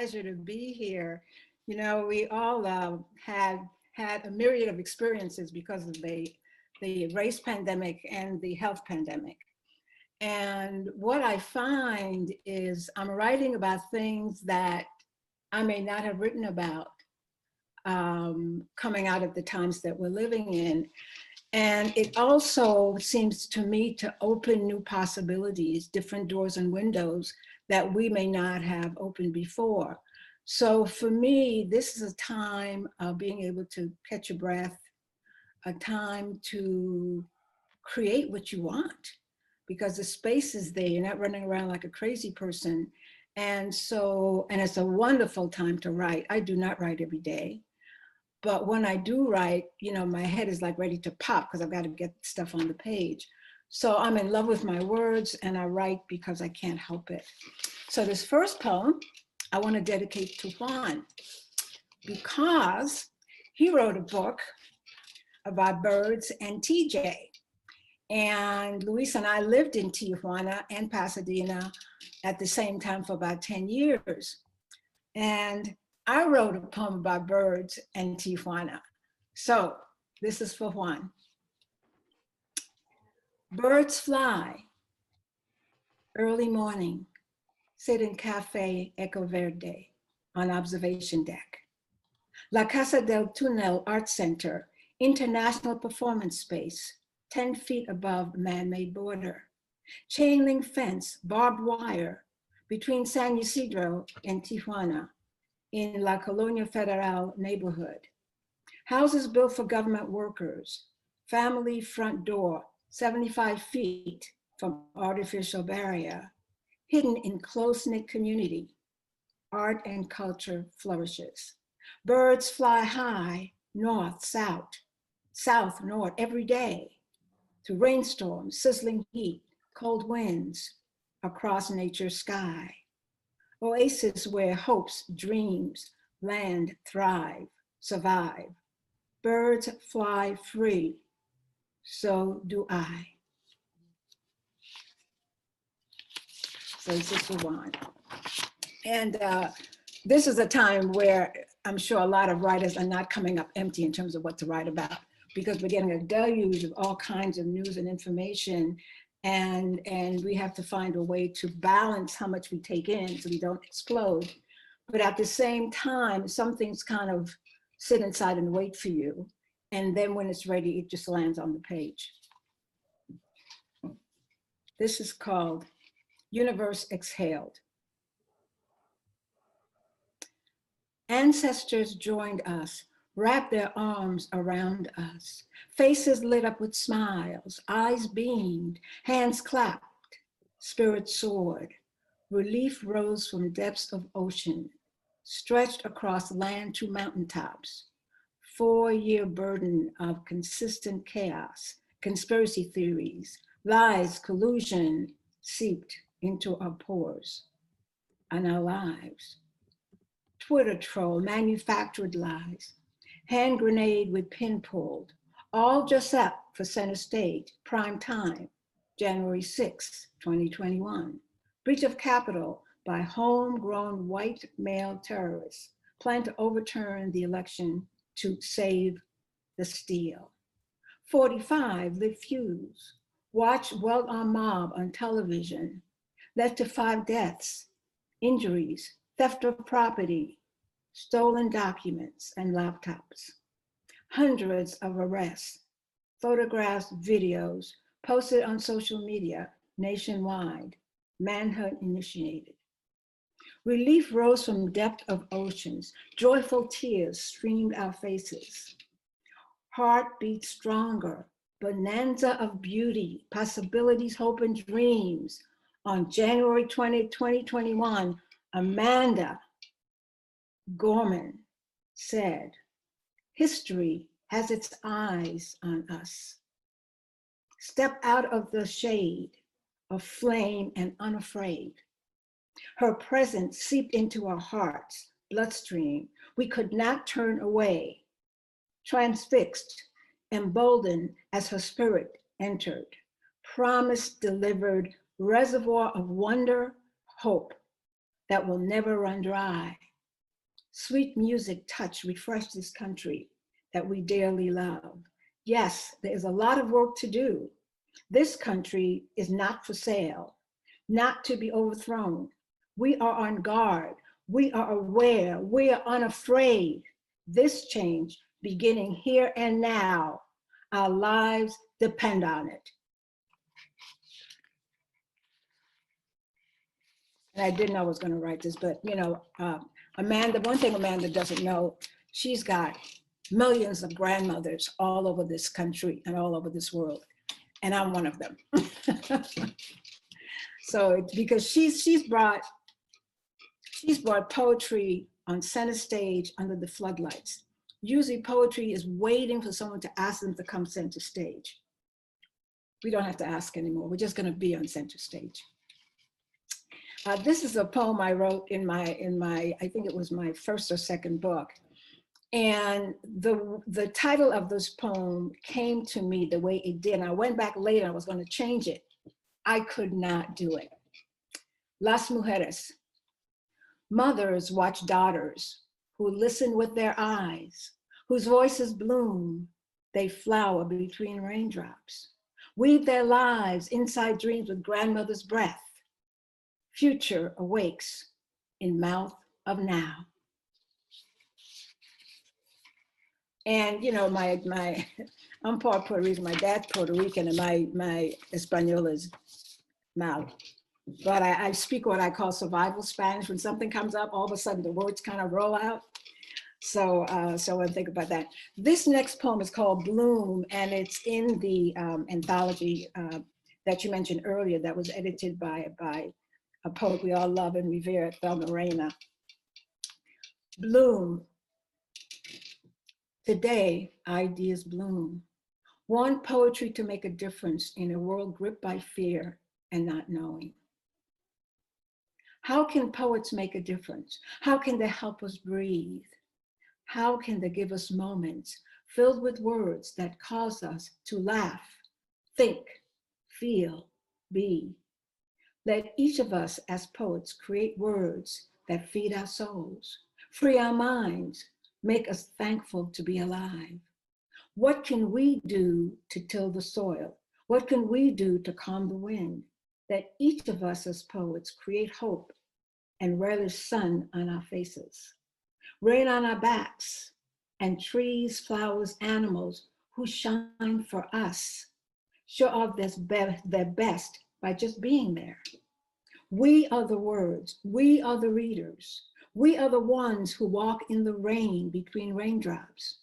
pleasure to be here. You know, we all had a myriad of experiences because of the race pandemic and the health pandemic. And what I find is I'm writing about things that I may not have written about coming out of the times that we're living in. And it also seems to me to open new possibilities, different doors and windows that we may not have opened before. So for me, this is a time of being able to catch your breath, a time to create what you want, because the space is there. You're not running around like a crazy person. And so, and it's a wonderful time to write. I do not write every day. But when I do write, you know, my head is like ready to pop because I've got to get stuff on the page. So I'm in love with my words and I write because I can't help it. So this first poem, I want to dedicate to Juan because he wrote a book about birds and TJ. And Luis and I lived in Tijuana and Pasadena at the same time for about 10 years. And I wrote a poem about birds and Tijuana. So this is for Juan. Birds fly, early morning, sit in Cafe Eco Verde on observation deck. La Casa del Túnel Art Center, international performance space, 10 feet above man-made border. Chain link fence, barbed wire between San Ysidro and Tijuana in La Colonia Federal neighborhood. Houses built for government workers, family front door, 75 feet from artificial barrier, hidden in close-knit community. Art and culture flourishes. Birds fly high, north, south, north, every day, through rainstorms, sizzling heat, cold winds, across nature's sky. Oasis where hopes, dreams, land thrive, survive. Birds fly free, so do I. So this is the one. And this is a time where I'm sure a lot of writers are not coming up empty in terms of what to write about, because we're getting a deluge of all kinds of news and information. And we have to find a way to balance how much we take in so we don't explode. But at the same time, some things kind of sit inside and wait for you. And then when it's ready, it just lands on the page. This is called Universe Exhaled. Ancestors joined us, wrapped their arms around us, faces lit up with smiles, eyes beamed, hands clapped, spirits soared. Relief rose from depths of ocean, stretched across land to mountaintops. 4-year burden of consistent chaos, conspiracy theories, lies, collusion seeped into our pores and our lives. Twitter troll, manufactured lies, hand grenade with pin pulled, all just up for center stage, prime time, January 6, 2021. Breach of Capitol by homegrown white male terrorists plan to overturn the election to save the steal. 45 lit fuse, watch well-armed mob on television, led to 5 deaths, injuries, theft of property, stolen documents and laptops. Hundreds of arrests, photographs, videos posted on social media nationwide, manhunt initiated. Relief rose from depth of oceans, joyful tears streamed our faces. Heart beat stronger, bonanza of beauty, possibilities, hope, and dreams. On January 20, 2021, Amanda Gorman said, history has its eyes on us. Step out of the shade of flame and unafraid. Her presence seeped into our hearts, bloodstream. We could not turn away. Transfixed, emboldened as her spirit entered. Promise delivered, reservoir of wonder, hope that will never run dry. Sweet music touch, refresh this country that we dearly love. Yes, there is a lot of work to do. This country is not for sale, not to be overthrown. We are on guard. We are aware. We are unafraid. This change beginning here and now, our lives depend on it. And I didn't know I was going to write this, but you know, Amanda, one thing Amanda doesn't know, she's got millions of grandmothers all over this country and all over this world. And I'm one of them. So because she's brought poetry on center stage under the floodlights. Usually poetry is waiting for someone to ask them to come center stage. We don't have to ask anymore. We're just going to be on center stage. This is a poem I wrote in my, I think it was my first or second book. And the title of this poem came to me the way it did. And I went back later, I was going to change it. I could not do it. Las mujeres. Mothers watch daughters who listen with their eyes, whose voices bloom, they flower between raindrops, weave their lives inside dreams with grandmother's breath. Future awakes in mouth of now. And you know, I'm part Puerto Rican, my dad's Puerto Rican, and my Espanol is mal. But I speak what I call survival Spanish. When something comes up, all of a sudden the words kind of roll out. So I think about that. This next poem is called Bloom, and it's in the anthology that you mentioned earlier that was edited by a poet we all love and revere, Thelma Reyna. Bloom. Today, ideas bloom. Want poetry to make a difference in a world gripped by fear and not knowing. How can poets make a difference? How can they help us breathe? How can they give us moments filled with words that cause us to laugh, think, feel, be? Let each of us as poets create words that feed our souls, free our minds, make us thankful to be alive. What can we do to till the soil? What can we do to calm the wind? That each of us as poets create hope and relish sun on our faces, rain on our backs, and trees, flowers, animals who shine for us, show off their best by just being there. We are the words, we are the readers, we are the ones who walk in the rain between raindrops.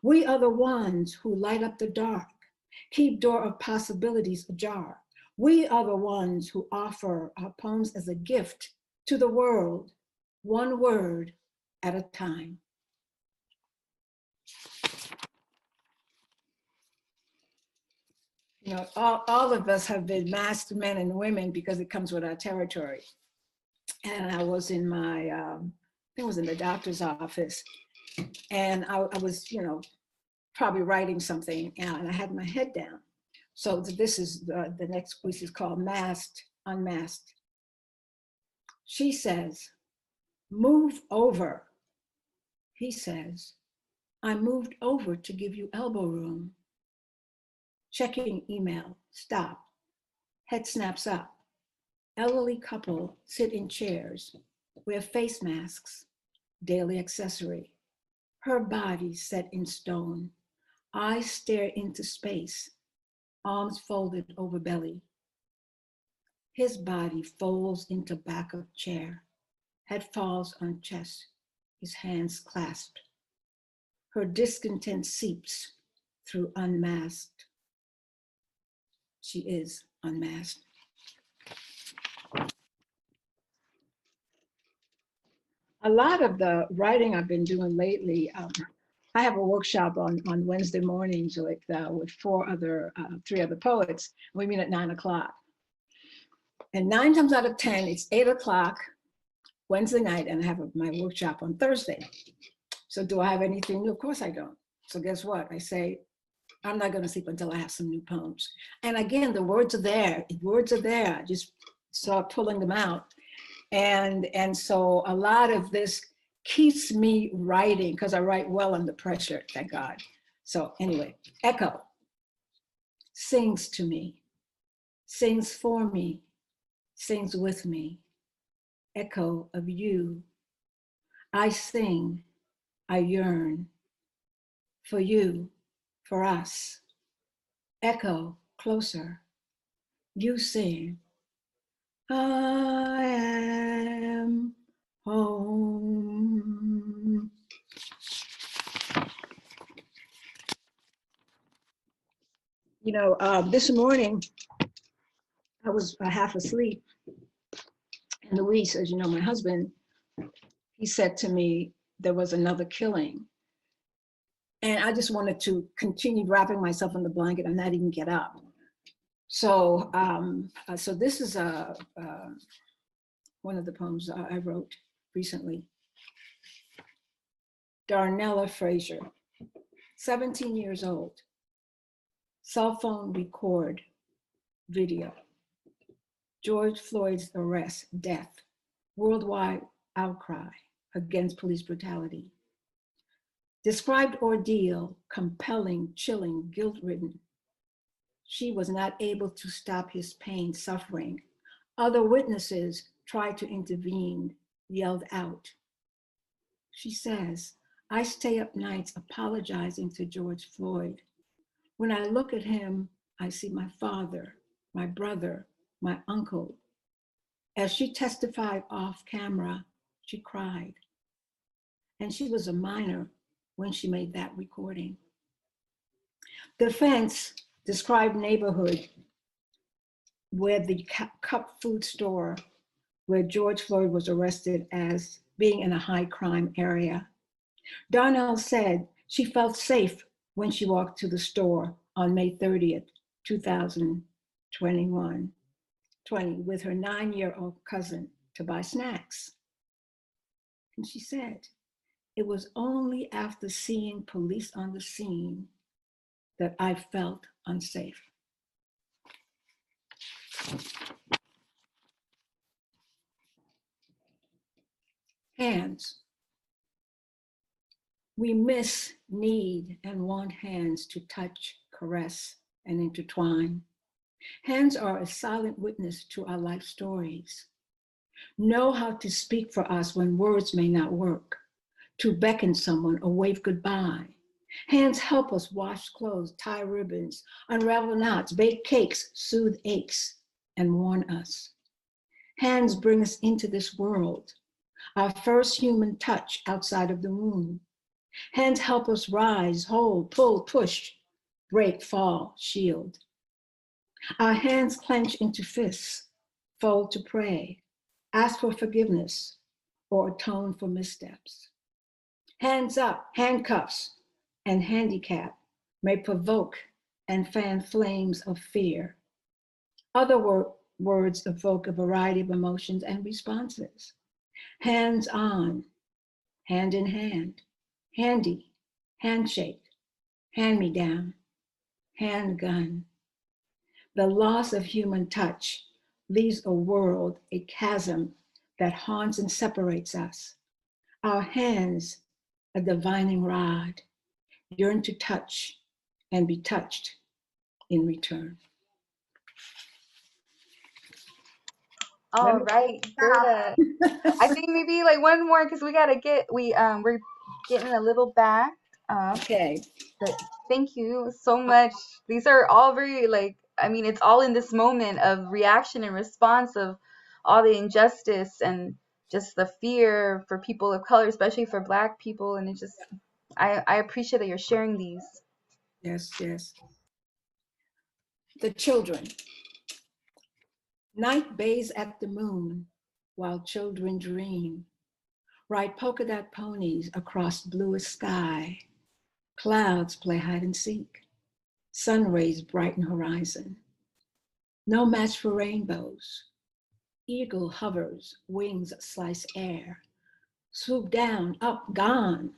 We are the ones who light up the dark, keep door of possibilities ajar. We are the ones who offer our poems as a gift to the world, one word at a time. You know, all of us have been masked men and women because it comes with our territory. And I was in my, I think it was in the doctor's office, and I was, you know, probably writing something, and I had my head down. So this is the next piece is called Masked, Unmasked. She says, move over. He says, I moved over to give you elbow room. Checking email, stop. Head snaps up. Elderly couple sit in chairs, wear face masks, daily accessory. Her body set in stone. Eyes stare into space, arms folded over belly. His body folds into back of chair, head falls on chest, his hands clasped. Her discontent seeps through unmasked. She is unmasked. A lot of the writing I've been doing lately, I have a workshop on Wednesday mornings with three other poets. We meet at 9 o'clock. And 9 times out of 10, it's 8 o'clock Wednesday night, and I have my workshop on Thursday. So do I have anything new? Of course I don't. So guess what? I say, I'm not going to sleep until I have some new poems. And again, the words are there. Words are there. I just start pulling them out. And so a lot of this keeps me writing, because I write well under pressure, thank God. So anyway, echo sings to me, sings for me, sings with me. Echo of you. I sing, I yearn for you, for us. Echo closer. You sing, I am home. You know, this morning I was half asleep, and Luis, as you know, my husband, he said to me there was another killing. And I just wanted to continue wrapping myself in the blanket and not even get up. So, so this is one of the poems I wrote recently. Darnella Frazier, 17 years old, cell phone record video. George Floyd's arrest, death, worldwide outcry against police brutality. Described ordeal, compelling, chilling, guilt-ridden. She was not able to stop his pain, suffering. Other witnesses tried to intervene, yelled out. She says, I stay up nights apologizing to George Floyd. When I look at him, I see my father, my brother, my uncle. As she testified off camera, she cried. And she was a minor when she made that recording. Defense described neighborhood where the Cup food store where George Floyd was arrested as being in a high crime area. Darnell said she felt safe when she walked to the store on May 30th, 2020, with her 9-year-old cousin to buy snacks. And she said, it was only after seeing police on the scene that I felt unsafe. Hands. We miss, need, and want hands to touch, caress, and intertwine. Hands are a silent witness to our life stories. Know how to speak for us when words may not work, to beckon someone or wave goodbye. Hands help us wash clothes, tie ribbons, unravel knots, bake cakes, soothe aches, and warn us. Hands bring us into this world, our first human touch outside of the womb. Hands help us rise, hold, pull, push, break, fall, shield. Our hands clench into fists, fold to pray, ask for forgiveness, or atone for missteps. Hands up, handcuffs, and handicap may provoke and fan flames of fear. Other words evoke a variety of emotions and responses. Hands on, hand in hand, handy, handshake, hand me down, handgun. The loss of human touch leaves a world, a chasm that haunts and separates us. Our hands, a divining rod, yearn to touch and be touched in return. All right, Gerda. I think maybe like one more because we're getting a little back. Okay. But thank you so much. These are all very I mean, it's all in this moment of reaction and response of all the injustice and just the fear for people of color, especially for Black people. And it just, I appreciate that you're sharing these. Yes, yes. The children. Night bathes at the moon while children dream. Ride polka dot ponies across bluest sky. Clouds play hide and seek. Sun rays brighten horizon. No match for rainbows. Eagle hovers, wings slice air. Swoop down, up, gone.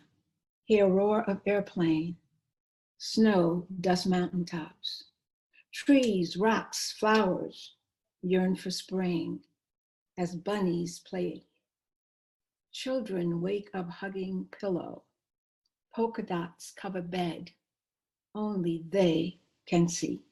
Hear roar of airplane. Snow dust mountaintops. Trees, rocks, flowers yearn for spring as bunnies play. Children wake up hugging pillow. Polka dots cover bed. Only they can see.